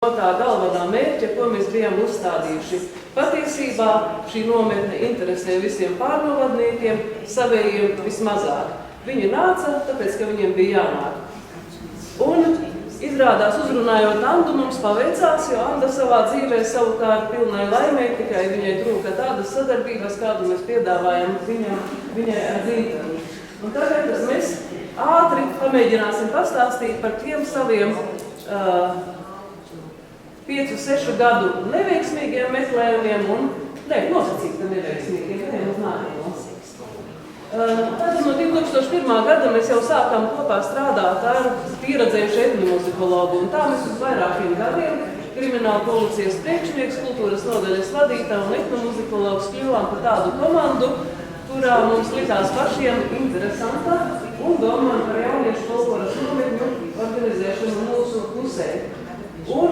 no tā galvenā mērķa, ko mēs bijām uzstādījuši. Patiesībā šī nometne interesē visiem pārnovadniekiem, savējiem vismazāk. Viņi nāca, tāpēc, ka viņiem bija jānāk. Un izrādās, uzrunājot Andu, mums paveicās, jo Anda savā dzīvē savukārt pilnai laimē, tikai viņai trūka tādas sadarbības, kādu mēs piedāvājam viņai ar Zintaru. Un tagad mēs ātri pamēģināsim pastāstīt par tiem saviem 5-6 gadu neveiksmīgiem meklējumiem un, nosacīti neveiksmīgiem, Tātad no 2001. gada mēs jau sākām kopā strādāt ar pieredzējušu etnomuzikologu, un tā mēs uz vairākiem gadiem krimināla policijas priekšnieks, kultūras nodaļas vadītāja un etnomuzikologs kļuvām par tādu komandu, kurā mums likās pašiem interesanta un domājam par jauniešu folkloras nometņu organizēšanu mūsu pusē. Un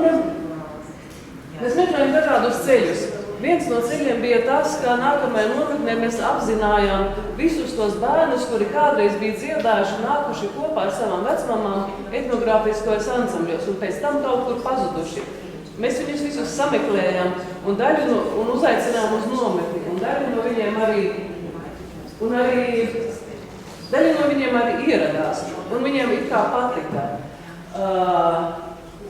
mēs meklējam dažādus ceļus. Viens no ceļiem bija tas, ka nākamajā nometnē mēs apzinājām visus tos bērnus, kuri kādreiz bija dziedājuši, nākuši kopā ar savām vecmamām etnogrāfiskajos ansambļos un pēc tam kaut kur pazuduši. Mēs viņus visus sameklējām un uzaicinājām uz nometni, un daļa no viņiem arī ieradās, un viņiem it kā patika.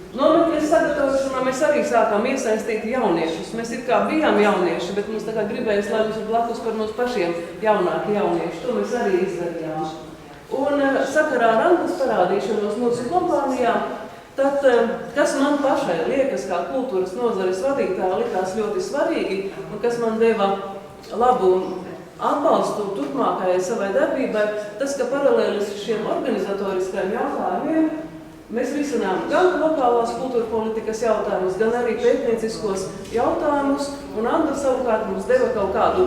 Nometnes sagatavošanā mēs arī sākām iesaistīt jauniešus. Mēs it kā bijām jaunieši, bet mums tā kā gribējās, lai mums ir blakus par mums pašiem jaunāki jaunieši. To mēs arī izdarījām. Un sakarā ar Andas parādīšanos mūsu kompānijā, tad, kas man pašai liekas, kā kultūras nozares vadītāja, likās ļoti svarīgi un kas man deva labu atbalstu turpmākajai savai darbībai, tas, ka paralēli šiem organizatoriskajiem jautājumiem mēs risinām gan lokālās kultūra politikas jautājumus, gan arī pētnieciskos jautājumus, un Anda savukārt mums deva kaut kādu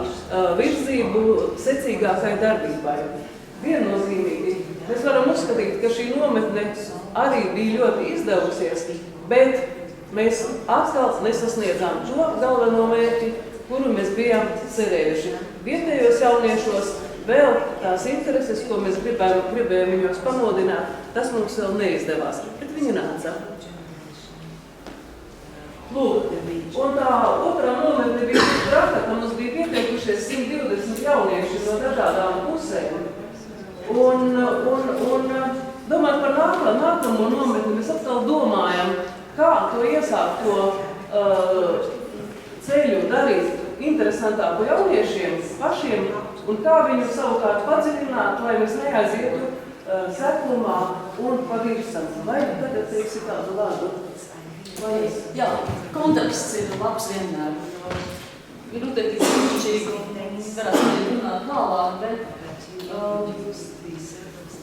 virzību secīgākai darbībai. Viennozīmīgi. Mēs varam uzskatīt, ka šī nometne arī bija ļoti izdevusies, bet mēs atkal nesasniedzām to galveno mērķi, kuru mēs bijām cerējuši. Vietējos jauniešos vēl tās intereses, ko mēs gribējām viņos pamodināt, tas mums vēl neizdevās, bet viņi nāca. Lūk, un tā otrā nometne bija traka, ka mums bija pieteikušies 120 jaunieši no dažādām pusēm. Un domājot par nākamo nometni, mēs atkal domājam, kā to iesākt ceļu darīt interesantāku jauniešiem pašiem un kā viņu savukārt padziļināt, lai mēs neaizietu seklumā un pa virsam. Vai tagad teiksi tādu vārdu? Jā, konteksts ir labs vienmēr. Ir noteikti brīnišķīgi un varētu arī runāt tālāk, bet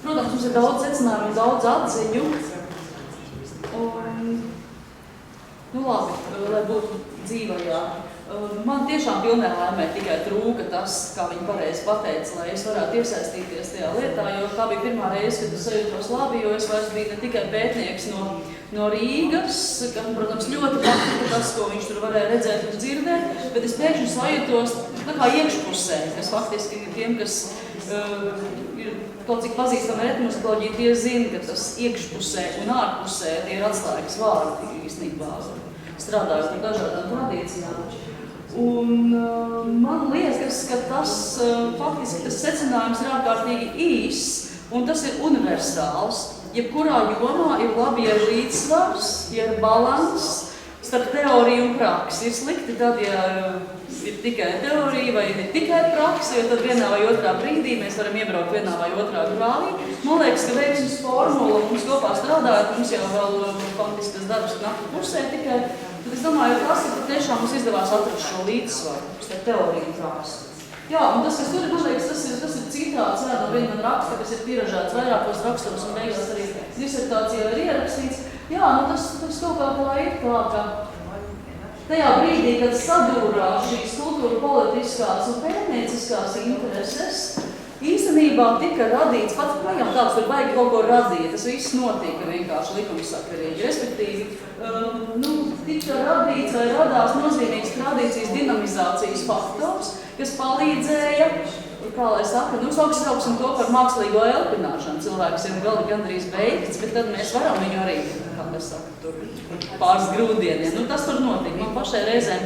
protams, mums ir daudz secinājumu un daudz atziņu. Labi, lai būtu dzīvajā. Man tiešām pilnē laimē tikai trūka tas, kā viņi pareizi pateica, lai es varētu iesaistīties tajā lietā, jo tā bija pirmā reize, kad es sajūtos labi, jo es vairs biju ne tikai pētnieks no Rīgas, kam, protams, ļoti patika tas, ko viņš tur varēja redzēt un dzirdēt, bet es pēkšņi sajūtos tā kā iekšpusē, kas faktiski tiem, kas ir kaut cik pazīstami ar etnomuzikoloģiju, tie zina, ka tas iekšpusē un ārpusē tie ir atslēgas vārdi īstenībā, strādājot ar dažādām tradīcijām. Un man liekas, ka tas faktiski tas secinājums ir ārkārtīgi īss un tas ir universāls. Jebkurā jomā ir labi, ja ir līdzsvars, ja ir balans starp teoriju un praksi. Ir slikti tad, ja ir tikai teorija vai ir tikai praksi, jo tad vienā vai otrā brīdī mēs varam iebraukt vienā vai otrā grāvī. Man liekas, ka veiksmes formula mums kopā strādājot, mums jau vēl faktiski tas darbs knapi pusē tikai. Tad es domāju, ka tas, ka tiešām mums izdevās atrast šo līdzsvaru starp teoriju un praksi. Jā, un tas, kas tur ir, man liekas, tas ir citāts, no viena man raksta, kas ir pieražēts vairākos rakstos un beigās arī disertācijā ir ierakstīts. Jā, tas kaut kā tā ir tā, ka tajā brīdī, kad sadūrās šīs kultūra politiskās un pētnieciskās intereses, īstenībā tika radīts, pats projām tāds tur baigi kaut ko radīt, tas viss notika vienkārši likumsakarīgi, respektīvi, tika radīts vai radās nozīmīgs tradīcijas dinamizācijas faktors, kas palīdzēja, kā lai saka, sauksim to par mākslīgo elpināšanu. Cilvēks ir gandrīz beigts, bet tad mēs varam viņu arī kā mēs saka, tur pāris grūdieniem. Nu, tas tur notika. Man pašai reizēm,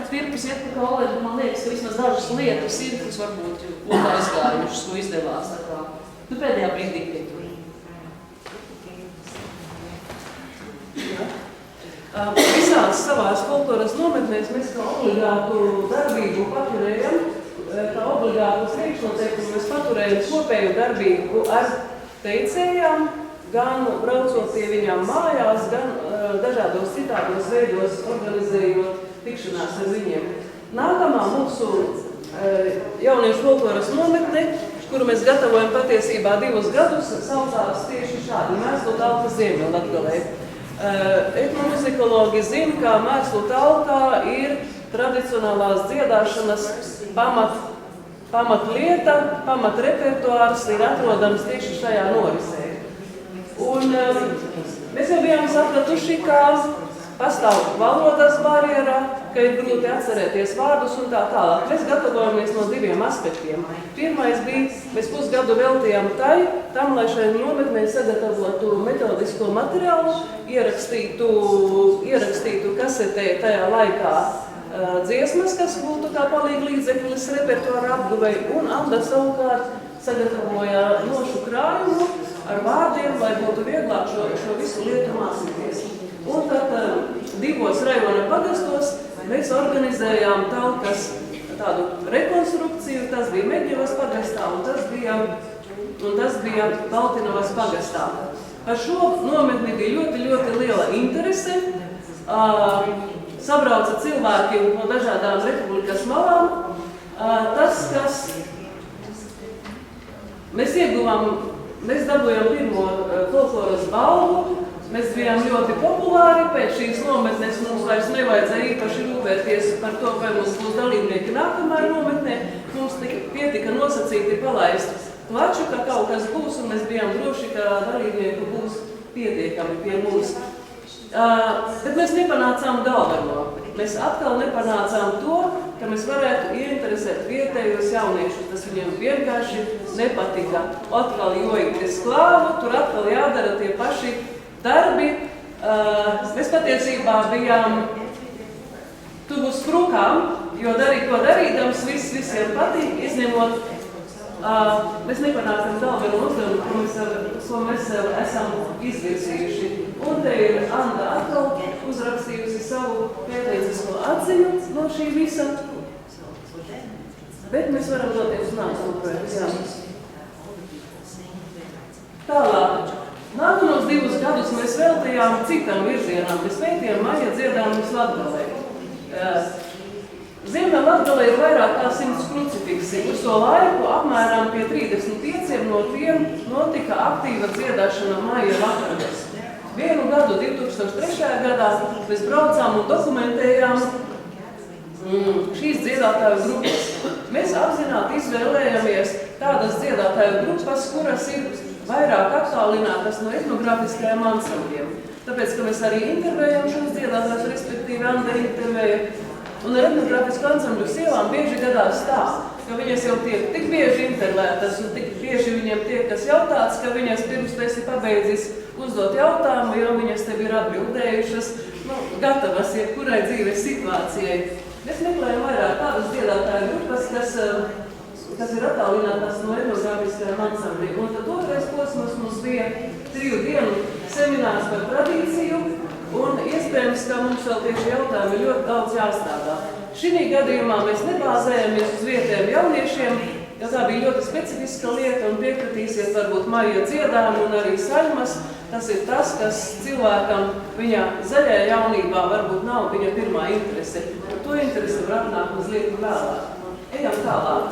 pirpus iet pa kolēģi, man liekas, ka vismaz dažas lietas ir, kas varbūt būtu aizgājušas, ko izdevās. Tā kā, nu, pēdējā brīdī pietur. Visās savās folkloras nometnēs mēs kā obligātu darbību paturējam, kā obligātu priekšnoteikumu mēs paturējam kopēju darbību ar teicējām, gan braucot pie viņām mājās, gan dažādos citādos veidos organizējot tikšanās ar viņiem. Nākamā mūsu jauniešu folkloras nometne, kuru mēs gatavojam patiesībā 2 gadus, saucās tieši šādi Mēslu talka Ziemeļlatgalē. Etnomuzikologi zina, ka Mēslu talkā ir tradicionālās dziedāšanas pamatlieta, pamatrepertuārs ir atrodams tieši šajā norisē. Un mēs jau bijām sapratuši, ka pastāv valodas barjera, ka ir grūti atcerēties vārdus un tā tālāk. Mēs gatavojamies no 2 aspektiem. Pirmais bija, mēs pusgadu veltījām tam, lai šai nometnē sagatavotu metodisko materiālu, ierakstītu kasetē tajā laikā dziesmas, kas būtu kā palīgi līdzeklis repertuāra apguvei, un Anda savukārt sagatavoja nošu krājumu ar vārdiem, lai būtu vieglāk šo visu lietu mācīties. Un tad 2 rajona pagastos mēs organizējām talkas tādu rekonstrukciju, tas bija Meģevas pagastā un tas bija Baltinovas pagastā. Par šo nometni bija ļoti, ļoti liela interese. Sabrauca cilvēki no dažādām republikas malām. Tas, kas mēs dabūjām pirmo folkloras balvu, mēs bijām ļoti populāri, pēc šīs nometnes mums vairs nevajadzēja īpaši rūpēties par to, vai mums būs dalībnieki nākamajā nometnē. Mums pietika nosacīti palaist klaču, ka kaut kas būs, un mēs bijām droši, ka dalībnieku būs pietiekami pie mums. Bet mēs nepanācām galveno. Mēs atkal nepanācām to, ka mēs varētu ieinteresēt vietējos jauniešus. Tas viņiem vienkārši nepatika. Atkal joikties klāvu, tur atkal jādara tie paši darbi. Mēs patiesībā bijām tuvu sprukām, jo to darīdams visiem patīk, izņemot. Mēs nepanākam galveno uzdevumu, ko mēs esam izvirzījuši. Un te ir Anda atkal uzrakstījusi savu pētniecisko atziņu no šī visa. Bet mēs varam doties uz nākamo projektu. Tālāk. Nākamos 2 gadus mēs veltījām citam virzienām. Mēs veidījām maija dziedājumus Latgalē. Ziemeļlatgalē ir vairāk kā 100 krucifiksi. Uz to laiku apmēram pie 35 no tiem notika aktīva dziedāšana maija vakarās. Vienu gadu, 2003. gadā, mēs braucām un dokumentējām šīs dziedātāju grupas. Mēs apzināti izvēlējamies tādas dziedātāju grupas, kuras ir vairāk attālinātas no etnografiskajiem ansambļiem. Tāpēc, ka mēs arī intervējam šos dziedātājus, respektīvi Anda intervēja. Un ar etnografisku ansambļu sievām bieži gadās tā, ka viņas jau tiek tik bieži intervētas un tik bieži viņiem tiek kas jautāts, ka viņas pirms tu esi pabeidzis uzdot jautājumu, jo viņas tev ir atbildējušas, gatavas jebkurai dzīves situācijai. Mēs meklējam vairāk tādas dziedātāju grupas, kas ir attālinātas no etnografiskajiem ansambļiem. Un tad otrais posms mums bija 3 dienu seminārs par tradīciju, un iespējams, ka mums vēl tieši jautājumi ļoti daudz jāstrādā. Šī gadījumā mēs nebāzējamies uz vietējiem jauniešiem, jo tā bija ļoti specifiska lieta, un piekritīsiet varbūt maija dziedājumu un arī saļmas. Tas ir tas, kas cilvēkam viņa zaļajā jaunībā varbūt nav viņa pirmā interese. To interese var atnākt mazliet vēlāk. Ejam tālāk.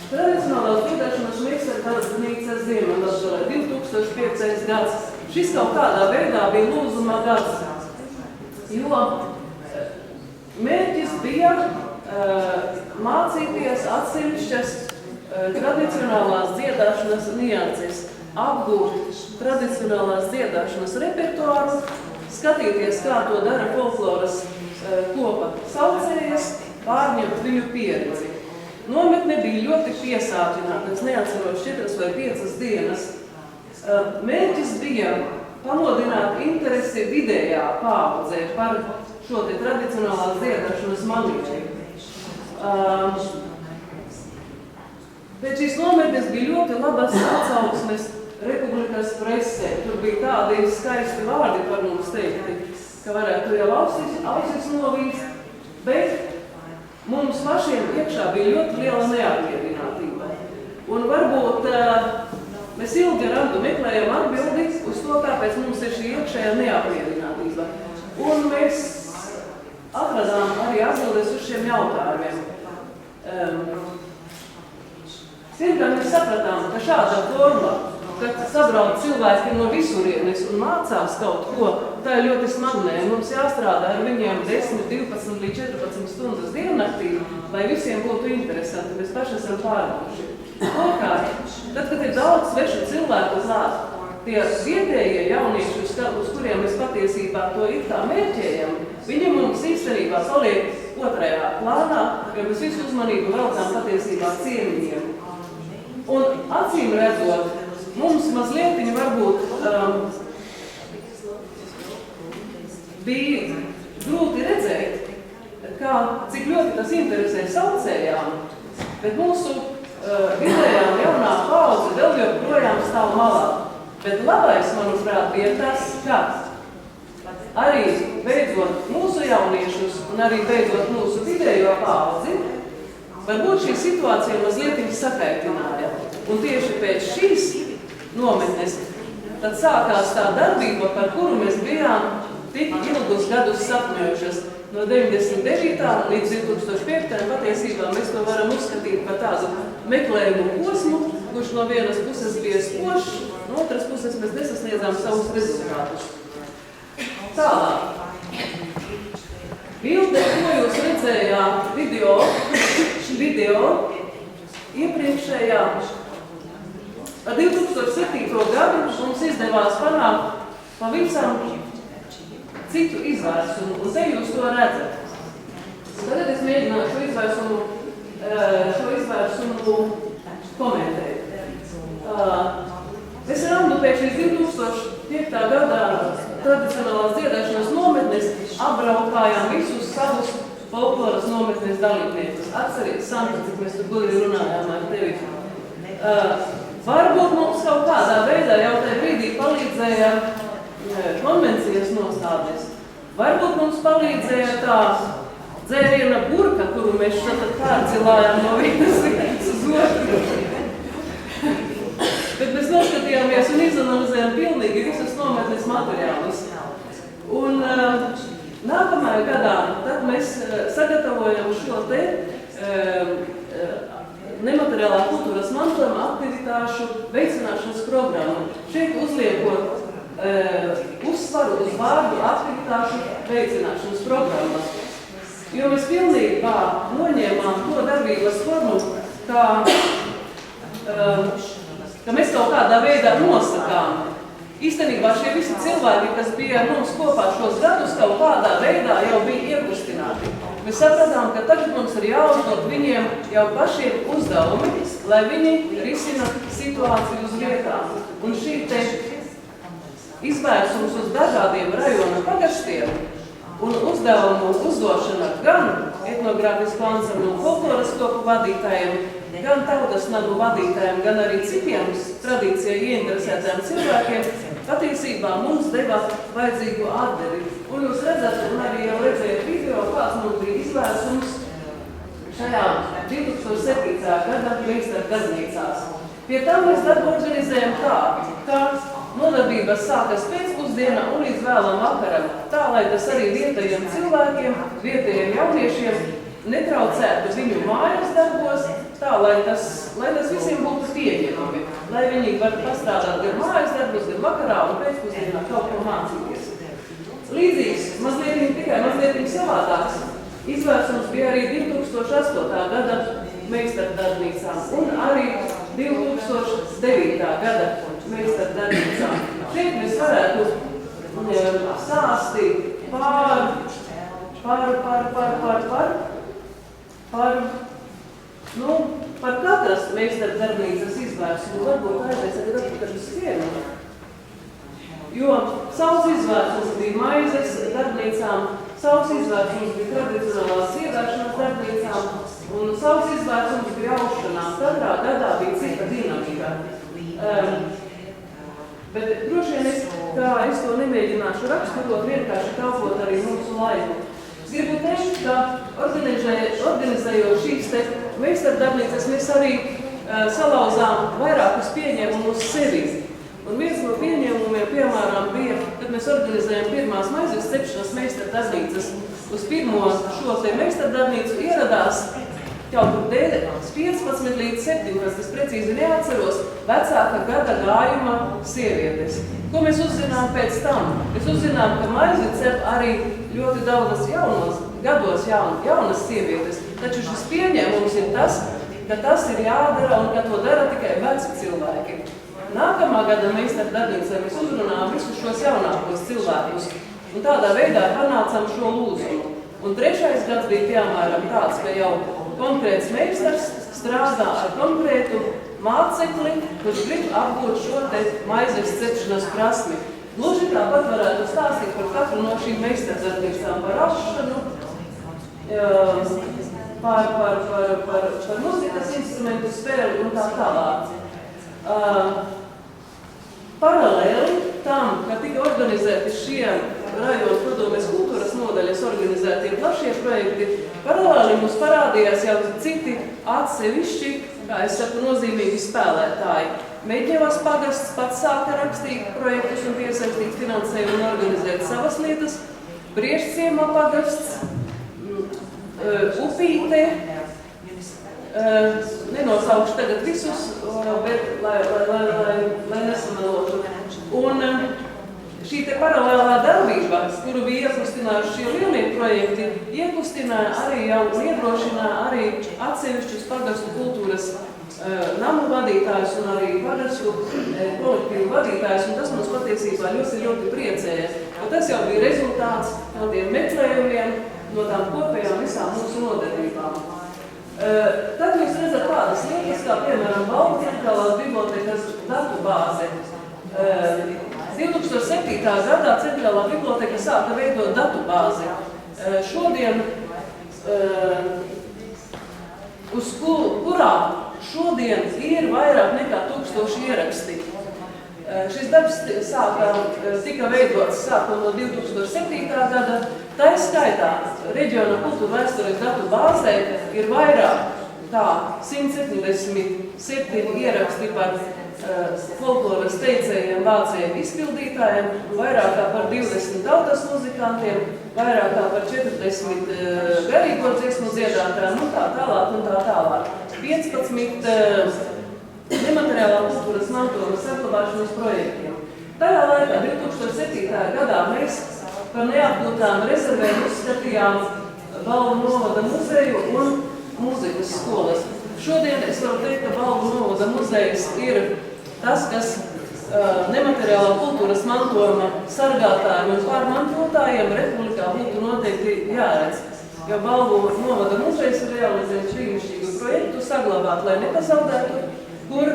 Tradicionālās dziedāšanas meistarbaznīca Ziemeļlatgalē 2005. gads. Šis kaut kādā veidā bija lūzuma gads, jo mērķis bija mācīties atsevišķas tradicionālās dziedāšanas nianses, apgūt tradicionālās dziedāšanas repertuāru, skatīties, kā to dara folkloras kopa saucējas, pārņemt viņu pieredzi. Nometne bija ļoti piesātināta, es neatceros 4 vai 5 dienas. Mērķis bija pamodināt interesi vidējā paaudzē par šo te tradicionālās dziedāšanas manību. Pēc šīs nometnes bija ļoti labas atsauksmes Republikas presē. Tur bija tādi skaisti vārdi par mums teikti, ka varētu jau ausis novīst, bet mums pašiem iekšā bija ļoti liela neapmierinātība. Un varbūt mēs ilgi ar Antu meklējam atbildi uz to, kāpēc mums ir šī iekšējā neapmierinātība. Un mēs atradām arī atbildes uz šiem jautājumiem. Pirmkārt, mēs sapratām, ka šāda forma, kad sabrauc cilvēki no visurienes un mācās kaut ko, tā ir ļoti smagnēja. Mums jāstrādā ar viņiem 10, 12 līdz 14 stundas diennaktī, lai visiem būtu interesanti. Mēs paši esam pārguši. Otrkārt, tad, kad ir daudz svešu cilvēku klāt, tie vietējie jaunieši, uz kuriem mēs patiesībā to it kā mērķējam, viņi mums īstenībā paliek otrajā plānā, jo mēs visu uzmanību veltām patiesībā ciemiņiem. Un acīm redzot, mums mazlietiņi varbūt bija grūti redzēt, cik ļoti tas interesē saucējām, bet mūsu vidējā un jaunā paudze vēl joprojām stāv malā. Bet labais, manuprāt, bija tas, ka arī beidzot mūsu jauniešus un arī beidzot mūsu vidējo paudzi, varbūt šī situācija mazlietiņi sakaitināja. Un tieši pēc šīs nometnes tad sākās tā darbība, par kuru mēs bijām tik ilgus gadus sapņojušas. No 99. līdz 2005. Patiesībā mēs to varam uzskatīt par tādu meklējumu posmu, kurš no vienas puses bija spožs, no otras puses mēs nesasniedzām savus rezultātus. Tālāk. Bilde, ko jūs redzējāt video iepriekšējā. Ar 2007. gadu mums izdevās panākt pavisam citu izvērsumu, un te jūs to redzat. Tagad es mēģināšu šo izvērsumu komentēt. Es ar Andu pēc šīs 2005. gadā tradicionālās dziedāšanas nometnes apbraukājām visus savus folkloras nometnes dalībniekus. Atcerieties, Santa, cik mēs tur gudri runājām ar tevi. Varbūt mums kaut kādā veidā jau tajā brīdī palīdzēja konvencijas nostādnes. Varbūt mums palīdzēja tā dzēriena burka, kuru mēs šeit pārcilājām no vienas uz otru. Bet mēs noskatījāmies un izanalizējām pilnīgi visus nometnes materiālus. Un nākamajā gadā tad mēs sagatavojam šo te nemateriālā kultūras mantojuma aktivitāšu veicināšanas programmu. Šeit uzliekot uzsvaru uz vārdu aktivitāšu veicināšanas programmas. Jo mēs pilnībā noņēmām to darbības formu, ka mēs kaut kādā veidā nosakām. Īstenībā šie visi cilvēki, kas bija ar mums kopā šos gadus, kaut kādā veidā jau bija iekustināti. Mēs sapratām, ka tagad mums ir jāuzdod viņiem jau pašiem uzdevumi, lai viņi risina situāciju uz vietām. Un šī te izvērsums uz dažādiem rajona pagaštiem un uzdevumu uzdošana gan etnogrāfisku ansambļu un folkloras kopu vadītājiem, gan tautas nagu vadītājiem, gan arī citiem tradīcijai ieinteresētiem cilvēkiem, patiesībā mums deva vajadzīgu atdevi. Un jūs redzat, un arī jau redzējat video, kāds mums bija izvērsums šajā 2007. gada Meistardarbnīcās. Pie tam mēs darbu organizējam tā, ka nodarbības sākas pēcpusdienā un līdz vēlam vakaram, tā, lai tas arī vietējiem cilvēkiem, vietējiem jauniešiem netraucētu viņu mājas darbos, tā, lai tas visiem būtu pieņemami, lai viņi var pastrādāt gan mājas darbus, gan vakarā un pēcpusdienā kaut ko mācīties. Līdzīgs, tikai mazliet savādāks izvērsums bija arī 2008. gada Meistardarbnīcām un arī 2009. gada Meistardarbnīcām. Šeit mēs varētu stāstīt par katras Meistardarbnīcas izvērsumu. Varbūt aizies arī atpakaļ uz skrienu. Jo savs izvērtums bija maizes darbnīcām, savs izvērtums bija tradicionālās dziedāšanas darbnīcām, un savs izvērtums bija aušanās. Katrā gadā bija cita dinamika. Bet droši vien es to nemēģināšu raksturot, vienkārši kalpot arī mūsu laiku. Gribu teikt, ka organizējot šīs te meistardarbnīcas, mēs arī salauzām vairākus pieņēmumus sevi. Un viens no pieņēmumiem, piemēram, bija, kad mēs organizējam pirmās maizes cepšanas meistardarbnīcas. Uz pirmo šo te meistardarbnīcu ieradās kaut kur 15 līdz 17, es precīzi neatceros, vecāka gada gājuma sievietes. Ko mēs uzzinām pēc tam? Mēs uzzinām, ka maizi cep arī ļoti daudzas jaunas sievietes, taču šis pieņēmums ir tas, ka tas ir jādara un ka to dara tikai veci cilvēki. Nākamā gada meistardarbnīcā mēs uzrunājām visus šos jaunākos cilvēkus un tādā veidā panācām šo lūdzumu. Un trešais gads bija piemēram tāds, ka jau konkrēts meistars strādā ar konkrētu mācekli, kurš grib apgūt šo te maizes cepšanas prasmi. Gluži tāpat varētu stāstīt par katru no šīm meistardarbnīcām, par rašanu, par muzikas instrumentu spēli un tā tālāk. Paralēli tam, ka tika organizēti šie rajonu padomes kultūras nodaļas organizētie plašie projekti, paralēli mums parādījās jau citi atsevišķi, kā es saku, nozīmīgi spēlētāji. Meģņevas pagasts pats sāka rakstīt projektus un piesaistīt finansējumu un organizēt savas lietas. Briežciema pagasts, Upīte, nenosaukšu tagad visus, bet lai nesamelošu. Un šī te paralēlā darbība, kuru bija iekustinājuši šie lielie projekti, iekustināja arī jau iedrošināja arī atsevišķus pagastu kultūras namu vadītājus un arī pagastu kolektīvu vadītājus, un tas mums patiesībā ļoti priecēja. Un tas jau bija rezultāts tādiem meklējumiem no tām kopējām visām mūsu nodarbībām. Tad jūs redzat tādas lietas, kā piemēram Valdu centrālās bibliotekas datubāze. 2007. gadā centrālā biblioteka sāka veidot datubāzi. Šodien, uz kurā šodien ir vairāk nekā 1000 ieraksti. Šis darbs tika veidots sākot no 2007. gada. Tā skaitā reģiona kultūra vēstures datu bāzē ir vairāk kā 177 ieraksti par folkloras teicējiem, vācējiem, izpildītājiem, vairāk kā par 20 tautas muzikantiem, vairāk kā par 40 garīgo dziesmu dziedātājiem un tā tālāk. 15 nemateriālā kultūras mantojuma saglabāšanas projektiem. Tajā laikā, 2007. gadā, mēs par neapgūtām rezervēm uzskatījām Valdu novada muzeju un mūzikas skolas. Šodien es varu teikt, ka Valdu novada muzejs ir tas, kas nemateriālā kultūras mantojuma sargātājiem un pārmantotājiem republikā būtu noteikti jāredz. Jo Valdu novada muzejs ir realizējis brīnišķīgu projektu saglabāt, lai nepazaudētu, kur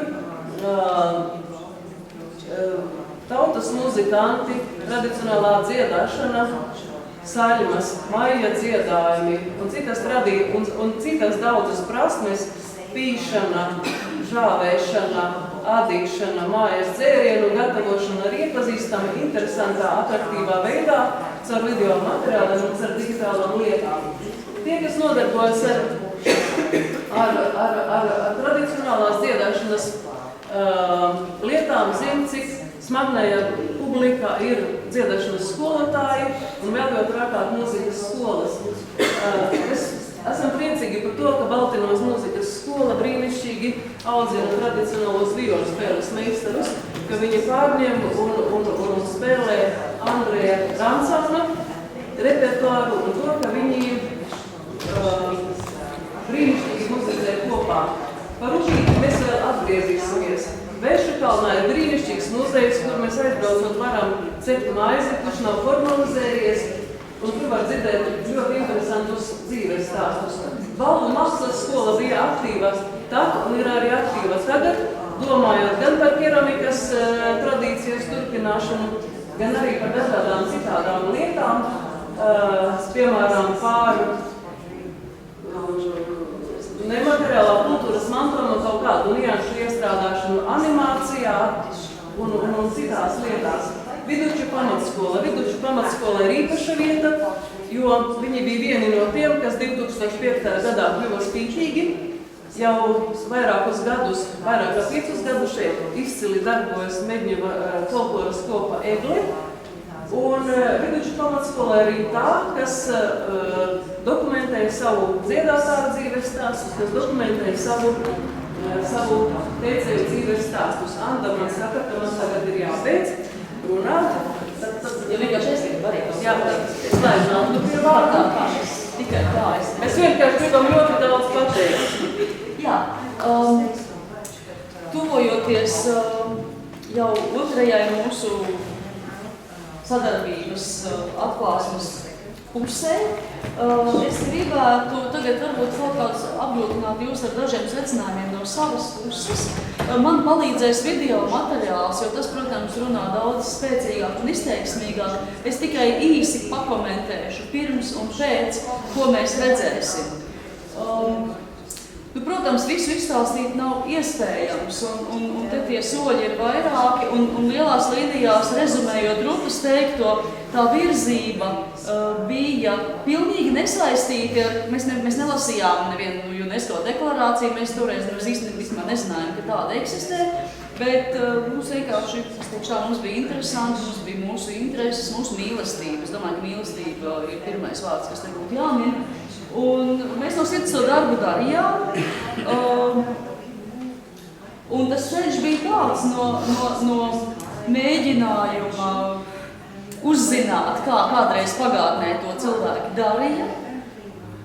tautas muzikanti, tradicionālā dziedāšana, saļmas, maija dziedājumi un citas daudzas prasmes, pīšana, žāvēšana, adīšana, mājas dzērienu, gatavošana arī iepazīstama interesantā, atraktīvā veidā caur video materiāliem un caur digitālām lietām. Tie, kas nodarbojas ar tradicionālās dziedāšanas lietām, zina, cik smagnēja publika ir dziedāšanas skolotāji un vēl jau trakāk mūzikas skolas. Esam priecīgi par to, ka Baltinos mūzikas skola brīnišķīgi audzina tradicionālos viola spēles meistarus, ka viņi pārņem un spēlē Andreja Rancāna repertuāru un to, ka viņi brīnišķīgi muzicē kopā. Par Upīti mēs vēl atgriezīsimies. Vēršakalnā ir brīnišķīgs muzejs, kur mēs aizbraucot varam cept maizi, kurš nav formalizējies, un tur var dzirdēt ļoti interesantus dzīves stāstus. Valdu mākslas skola bija aktīva tad un ir arī aktīva tagad, domājot gan par keramikas tradīcijas turpināšanu, gan arī par dažādām citādām lietām, piemēram, par nemateriālā kultūras mantojuma kaut kādu nianšu iestrādāšanu animācijā un citās lietās. Viduču pamatskola ir īpaša vieta, jo viņi bija vieni no tiem, kas 2005. Gadā kļuva spītīgi. Jau vairākus gadus, vairāk kā 5 gadus šeit izcili darbojas Medņeva folkloras kopa Egli. Un Viduču pamatskola ir arī tā, kas dokumentēja savu dziedātāju dzīves stāstus, kas dokumentēja savu teicēju dzīves stāstus. Anda man saka, ka man tagad ir jābeidz runāt. Jo vienkārši es gribu arī. Jā, es laidu naudu pie vārdā. Tikai tā es. Mēs vienkārši gribam ļoti daudz pateikt. Jā, tuvojoties jau otrajai mūsu sadarbības atklāsmes pusē, es gribētu tagad varbūt kaut kāds apgrūtināt jūs ar dažiem secinājumiem no savas puses. Man palīdzēs video materiāls, jo tas, protams, runā daudz spēcīgāk un izteiksmīgāk. Es tikai īsi pakomentēšu pirms un pēc, ko mēs redzēsim. Protams, visu izstāstīt nav iespējams, un te tie soļi ir vairāki, un lielās līnijās rezumējot Rutas teikto, tā virzība bija pilnīgi nesaistīta ar, mēs nelasījām nevienu UNESCO deklarāciju, mēs toreiz īstenībā nezinājām, ka tāda eksistē, bet mums vienkārši, mums bija interesanti, mums bija mūsu intereses, mūsu mīlestība. Es domāju, ka mīlestība ir pirmais vārds, kas te būtu jāmin. Un mēs no sirds to darbu darījām, un tas ceļš bija tāds no mēģinājuma uzzināt, kā kādreiz pagātnē to cilvēki darīja,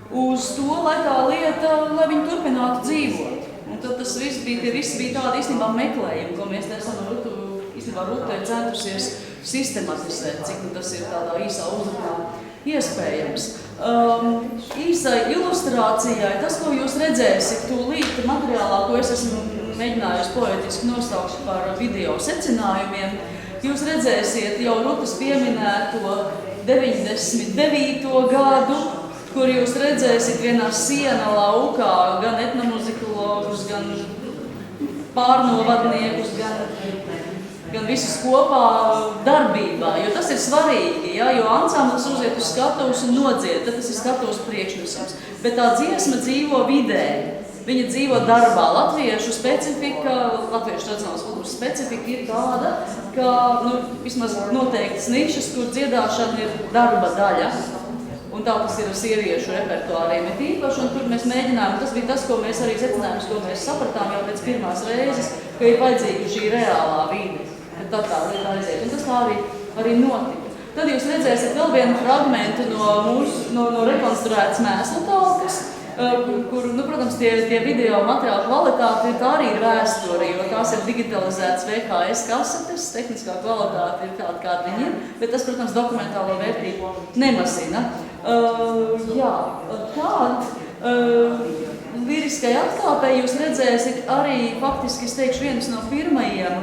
uz to, lai tā lieta, lai viņi turpinātu dzīvot. Un tad tas viss bija tādi īstenībā meklējumi, ko mēs te esam Rutē centusies sistematizēt, cik tas ir tādā īsā uzrunā iespējams. Īsai ilustrācijai, tas, ko jūs redzēsiet tūlīt materiālā, ko es esmu mēģinājusi poetiski nosaukt par video secinājumiem, jūs redzēsiet jau Rutas pieminēto 99. gadu, kur jūs redzēsiet vienā siena laukā gan etnomuzikologus, gan pārnovadniekus, gan visus kopā darbībā, jo tas ir svarīgi, ja, jo ansamblis uziet uz skatuves un nodzied, tad tas ir skatuves priekšnesums. Bet tā dziesma dzīvo vidē, viņa dzīvo darbā. Latviešu tradicionālās kultūras specifika ir tāda, ka vismaz noteiktas nišas, kur dziedāšana ir darba daļa. Un tā tas ir ar sieviešu repertuāriem ir īpaši, un tur mēs mēģinājām, tas bija tas, ko mēs arī secinājām, ko mēs sapratām jau pēc pirmās reizes, ka ir vajadzīga šī reālā vide, ka tā lieta aiziet. Un tas tā arī notika. Tad jūs redzēsiet vēl vienu fragmentu no rekonstruētas mēslu talkas, kur, protams, tie video materiāli kvalitāti, tā arī ir vēsture, jo tās ir digitalizētas VHS kasetes, tehniskā kvalitāte ir tāda, kāda viņi ir, bet tas, protams, dokumentālo vērtību nemazina. Liriskai atkāpē jūs redzēsiet arī, faktiski, es teikšu, vienus no pirmajiem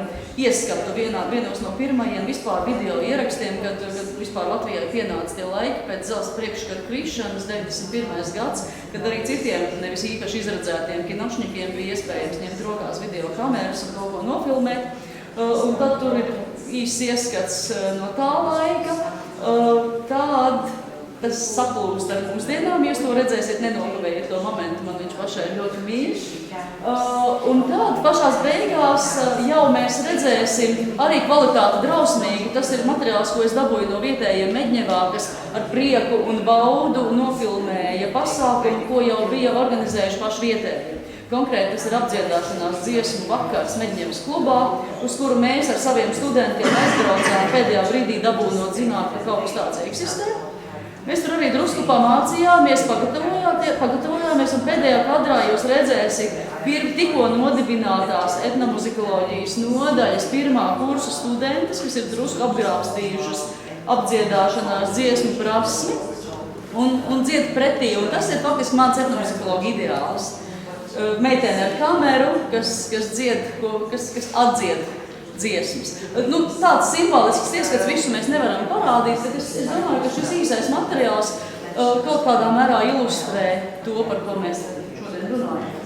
ieskatu, vienos no pirmajiem vispār video ierakstiem, kad vispār Latvijai pienāca tie laiki pēc Zelsa priekškara krišanas, 91. gads, kad arī citiem, nevis īpaši izredzētiem kinošņikiem bija iespējams ņemt rokās video kameras un kaut ko nofilmēt. Un tad tur ir īsts ieskats no tā laika. Tas saplūst ar mūsdienām, jūs to redzēsiet, nenokavējiet to momentu, man viņš pašai ļoti mīļš. Un tad pašās beigās jau mēs redzēsim arī kvalitāti drausmīgi. Tas ir materiāls, ko es dabūju no vietējiem Medņevā, kas ar prieku un baudu nofilmēja pasākumu, ko jau bija organizējuši paši vietējiem. Konkrēti tas ir apdziedāšanās dziesmu vakars Medņevas klubā, uz kuru mēs ar saviem studentiem aizbraucām pēdējā brīdī dabūnot zināt, ka kaut kas tāds eksistē. Mēs tur arī drusku pamācījāmies, pagatavojāmies, un pēdējā kadrā jūs redzēsiet tikko nodibinātās etnomuzikoloģijas nodaļas pirmā kursa studentes, kas ir drusku apgrābstījušas apdziedāšanās dziesmu prasmi un dzied pretī, un tas ir faktiski mans etnomuzikologa ideāls. Meitene ar kameru, kas atdzied dziesmas. Nu, tāds simbolisks ieskats visu mēs nevaram parādīt, bet es domāju, ka šis īsais materiāls kaut kādā mērā ilustrē to, par ko mēs šodien runājam.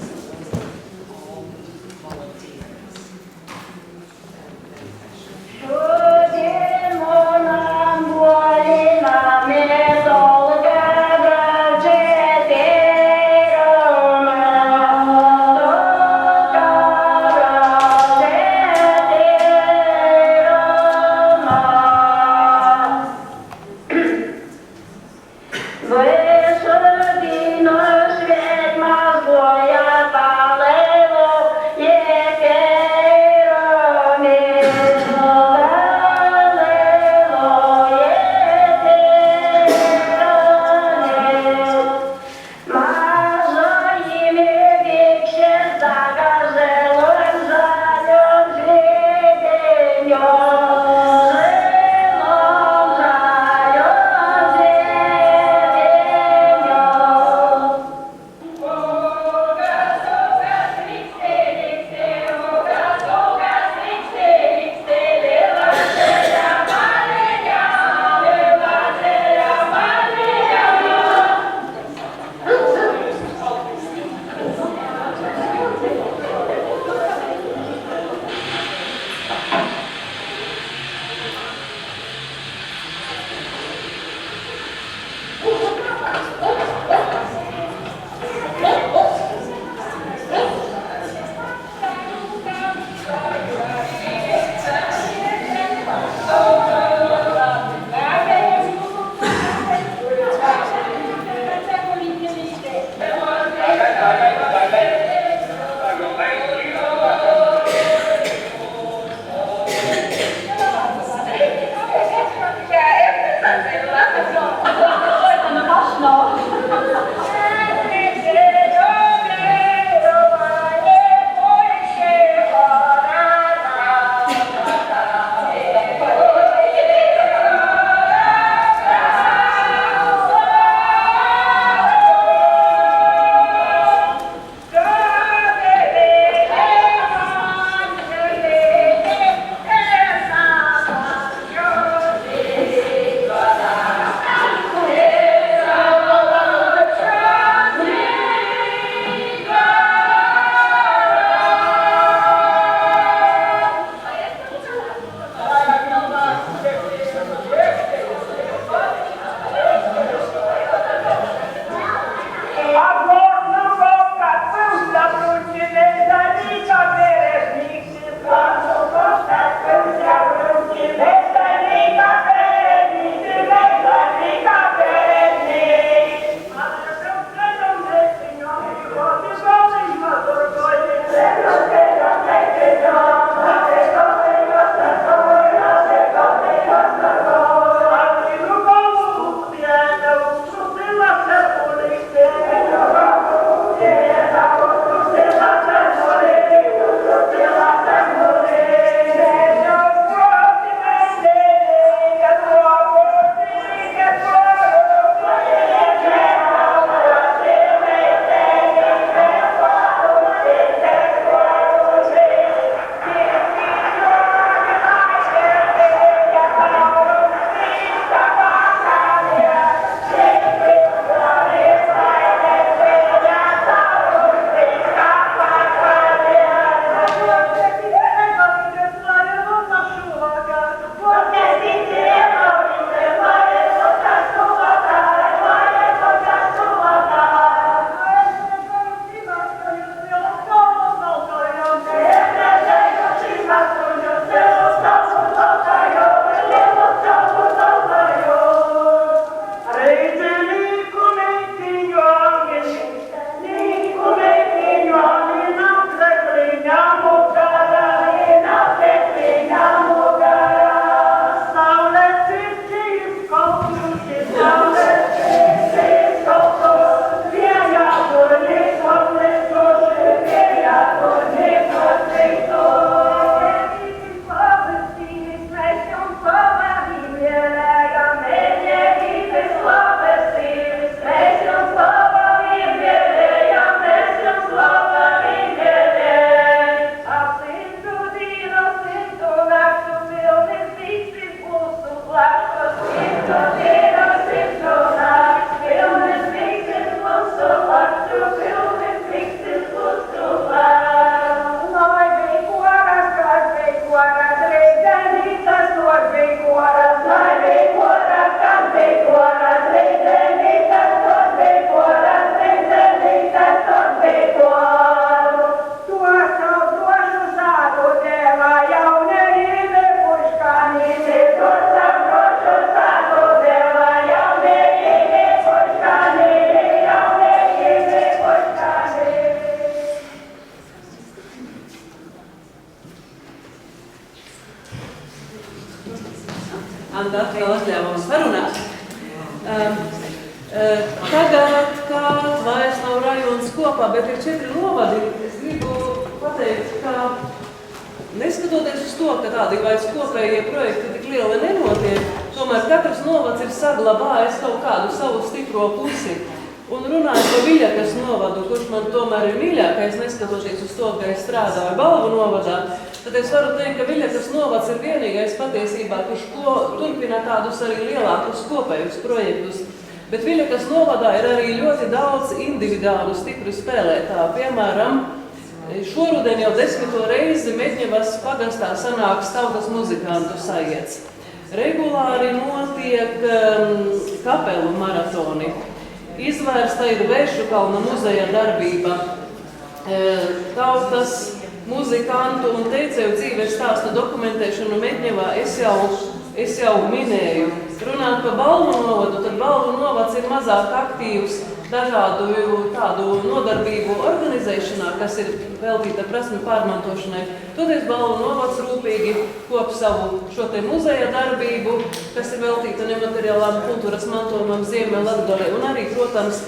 kad atkal atļāvums parunāt. Tagad, kad vairs nav rajons kopā, bet ir 4 novadi, es gribu pateikt, ka neskatoties uz to, ka tādi vairs kopējie projekti tik lieli nenotiek, tomēr katrs novads ir saglabājis kaut kādu savu stipro pusi. Un runājot par Viļakas novadu, kurš man tomēr ir mīļākais, neskatoties uz to, ka es strādāju Balvu novadā, tad es varu teikt, ka Viļakas novads ir vienīgais patiesībā, kurš turpina tādus arī lielākus kopējus projektus. Bet Viļakas novadā ir arī ļoti daudz individuālu stipru spēlētāju. Piemēram, šoruden jau 10. reizi Medņevas pagastā sanāks tautas muzikantu sajiets. Regulāri notiek kapelu maratoni. Izvērsta ir Vēršu kalna muzeja darbība. Tautas muzikantu un teicēju dzīves stāstu dokumentēšanu Medņevā es jau minēju. Runāt par Balvu novadu, tad Balvu novads ir mazāk aktīvs dažādu tādu nodarbību organizēšanā, kas ir veltīta prasmi pārmantošanai. Toties Balvu novads rūpīgi kop savu šo te muzeja darbību, kas ir veltīta nemateriālām kultūras mantojumam Ziemeļlatgalē un arī, protams,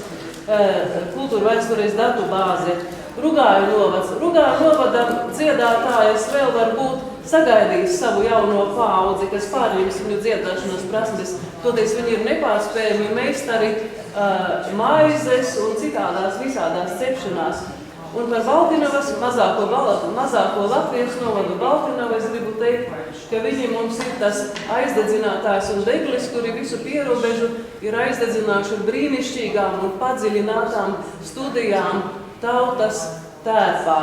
kultūra vēstures datu bāze. Rugāju novads. Rugāju novada dziedātājas vēl varbūt sagaidīs savu jauno paudzi, kas pārņems viņu dziedāšanas prasmes. Toties viņi ir nepārspējami meistari maizes un citādās visādās cepšanās. Un par Baltinavas, mazāko Latvijas novadu Baltinavu, es gribu teikt, ka viņi mums ir tas aizdedzinātājs un deglis, kuri visu pierobežu ir aizdedzinājuši ar brīnišķīgām un padziļinātām studijām tautas tērpā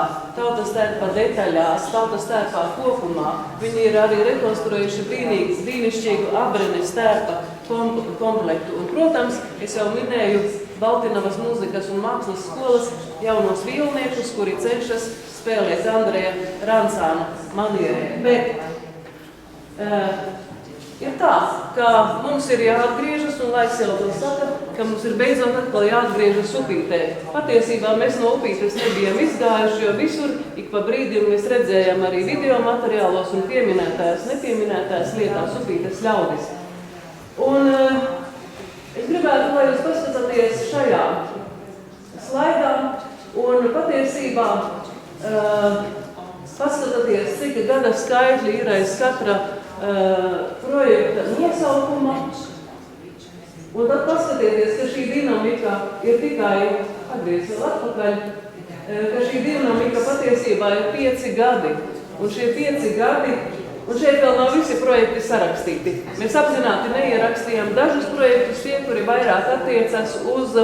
detaļās, tautas tērpā kopumā. Viņi ir arī rekonstruējuši brīnišķīgu Abrenes tērpa komplektu. Un, protams, es jau minēju Baltinavas muzikas un mākslas skolas jaunos vīlniekus, kuri cenšas spēlēt Andreja Rancāna manierē. Bet ir tā, ka mums ir jāatgriežas, un laiks jau to saka, ka mums ir beidzot atkal jāatgriežas upītē. Patiesībā mēs no upītes nebijam izgājuši, jo visur ik pa brīdim mēs redzējām arī video materiālos un pieminētājās, nepieminētājās lietās upītes ļaudis. Un es gribētu, lai jūs paskatāties šajā slaidā un patiesībā paskatāties, cik gada skaitļi ir aiz katra projekta nosaukuma. Un tad paskatieties, ka šī dinamika ir tikai atpakaļ, ka šī dinamika patiesībā ir 5 gadi. Un šie 5 gadi, un šeit vēl nav visi projekti sarakstīti. Mēs apzināti neierakstījām dažus projektus, tie, kuri vairāk attiecas uz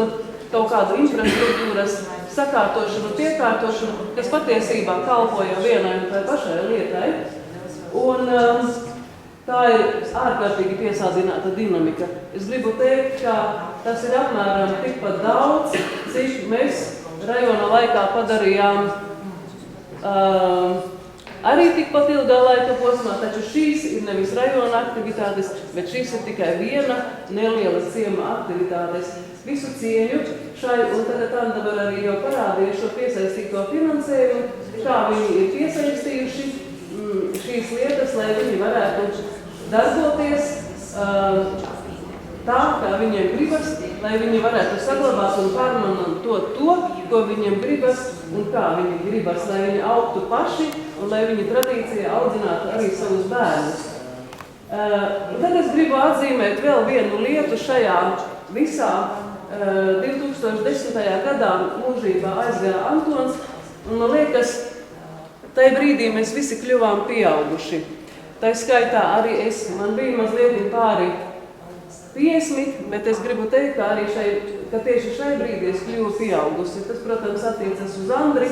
kaut kādu infrastruktūras sakārtošanu, piekārtošanu, kas patiesībā kalpoja vienai un tai pašai lietai. Un tā ir ārkārtīgi piesādzināta dinamika. Es gribu teikt, ka tas ir apmēram tikpat daudz, cik mēs rajona laikā padarījām arī tikpat ilgā laika posmā, taču šīs ir nevis rajona aktivitātes, bet šīs ir tikai viena neliela ciema aktivitātes. Visu cieņu šai, un tagad Anda var arī jau parādīja šo piesaistīto finansējumu, kā viņi ir piesaistījuši šīs lietas, lai viņi varētu darboties tā, kā viņiem gribas, lai viņi varētu saglabāt un pārmantot to, ko viņiem gribas un kā viņi gribas, lai viņi augtu paši un lai viņi tradīcijā audzinātu arī savus bērnus. Tad es gribu atzīmēt vēl vienu lietu šajā visā. 2010. gadā mūžībā aizgāja Antons, un man liekas, tajā brīdī mēs visi kļuvām pieauguši. Tā skaitā arī es. Man bija mazliet pāri 50, bet es gribu teikt, ka tieši šai brīdī es kļuvu pieaugusi. Tas, protams, attiecas uz Andri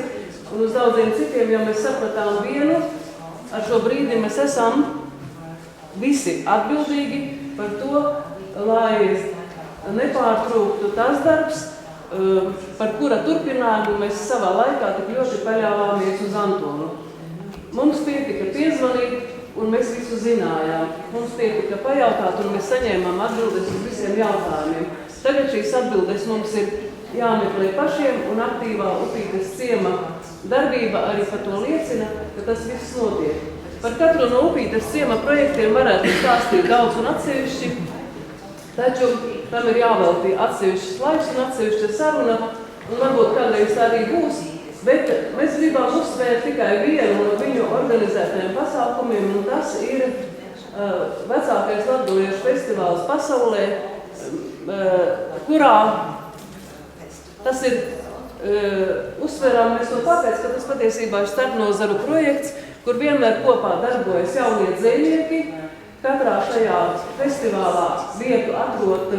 un uz daudziem citiem, jo mēs sapratām vienu, ar šo brīdi mēs esam visi atbildīgi par to, lai nepārtrūktu tas darbs, par kura turpinājumu mēs savā laikā tik ļoti paļāvāmies uz Antonu. Mums pietika piezvanīt, un mēs visu zinājām. Mums pietika pajautāt, un mēs saņēmām atbildes uz visiem jautājumiem. Tagad šīs atbildes mums ir jāmeklē pašiem, un aktīvā upītes ciema darbība arī par to liecina, ka tas viss notiek. Par katru no Upītes ciema projektiem varētu stāstīt daudz un atsevišķi, taču tam ir jāveltī atsevišķs laiks un atsevišķa saruna, un varbūt kādreiz tā arī būs, bet mēs gribam uzsvērt tikai vienu no viņu organizētajiem pasākumiem, un tas ir vecākais latgaliešu festivāls pasaulē, kurā tas ir, uzsverām mēs to tāpēc, ka tas patiesībā ir starpnozaru projekts, kur vienmēr kopā darbojas jaunie dzejnieki. Katrā šajā festivālā vietu atrod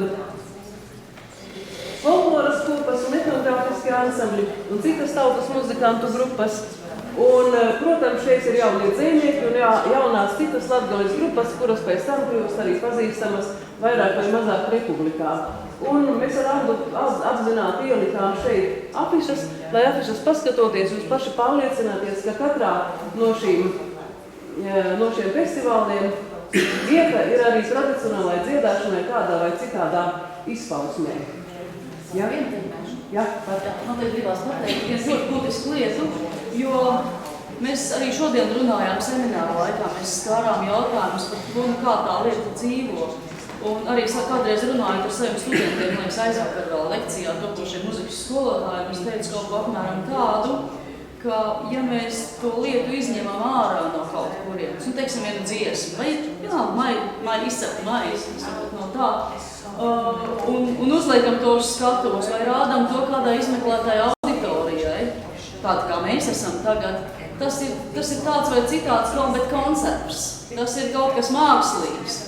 folkloras grupas un etnogrāfiskie ansambļi un citas tautas muzikantu grupas. Un, protams, šeit ir jaunie dzejnieki un jaunās citas latgales grupas, kuras pēc tam kļūst arī pazīstamas vairāk vai mazāk republikā. Un mēs ar Andu apzināti ielikām šeit afišas, lai afišas paskatoties, jūs paši pārliecināties, ka katrā no šiem festivāliem vieta ir arī tradicionālai dziedāšanai kādā vai citādā izpausmē. Ja? Ja, man te gribās pateikt vienu ļoti būtisku lietu, jo mēs arī šodien runājām semināru laikā, mēs skārām jautājumus par to, kā tā lieta dzīvo. Un arī kādreiz runājot ar saviem studentiem, liekas aizvakar vēl lekcijā topošiem muzikas skolotājiem, es teicu kaut ko apmēram tādu, ka ja mēs to lietu izņemam ārā no kaut kurienes, nu teiksim vienu dziesmu, vai izcepta maizi, no tā, un uzliekam to uz skatuves, vai rādam to kādā izmeklētāja auditorijai, tāda kā mēs esam tagad, tas ir tāds vai citāds kaut bet koncerts, tas ir kaut kas mākslīgs.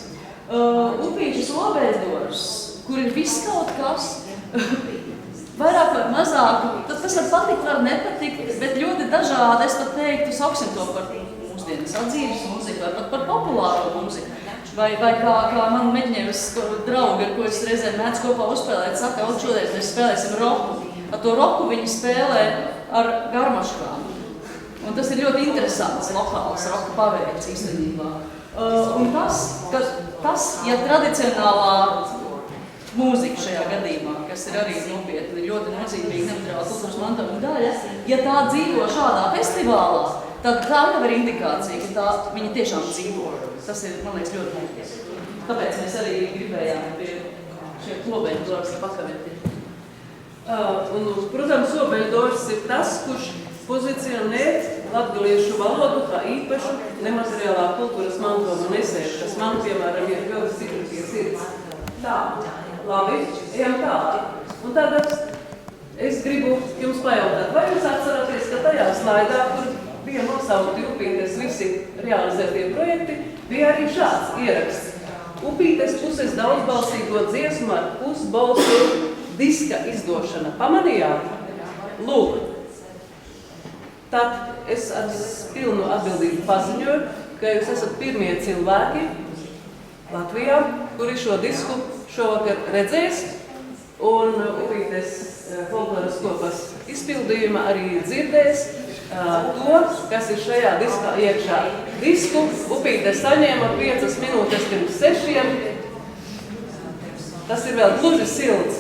Upīčas obeļdoras, kur ir viss kaut kas, vairāk vai mazāk, tas var patikt, var nepatikt, bet ļoti dažādi, es pat teiktu, sauksim to par mūsdienas atdzīves mūziku, vai pat par populāro mūziku. Vai kā man Meģņevas draugi, ar ko es reizēm mēdz kopā uzspēlēt, saka, šodien mēs spēlēsim roku. Ar to roku viņi spēlē ar garmaškām. Un tas ir ļoti interesants lokāls roka paveids īstenībā. Un tas, ja tradicionālā mūzika šajā gadījumā, kas ir arī nopietni ļoti nozīmīga nemateriālā kultūras mantojuma daļa, ja tā dzīvo šādā festivālā, tad tā jau ir indikācija, ka viņa tiešām dzīvo. Tas ir, man liekas, ļoti nopietni. Tāpēc mēs arī gribējām pie šie obeļdoras pakavēties. Protams, obeļdoras ir tas, kurš pozicionē latgaliešu valodu kā īpašu nemateriālā kultūras mantojuma nesēju, kas man, piemēram, ir ļoti stipri pie sirds. Tā, labi, ejam tālāk. Un tagad es gribu jums pajautāt, vai jūs atceraties, ka tajā slaidā, kur bija nosaukti Upītes visi realizētie projekti, bija arī šāds ieraksts. Upītes puses daudzbalsīgo dziesmu ar pusbalsu diska izdošana. Pamanījāt? Lūk. Tad es ar pilnu atbildību paziņoju, ka jūs esat pirmie cilvēki Latvijā, kuri šo disku šovakar redzēs, un Upītes folkloras kopas izpildījuma arī dzirdēs to, kas ir šajā diskā iekšā. Disku Upīte saņēma 5 minūtes pirms 6. Tas ir vēl gluži silts.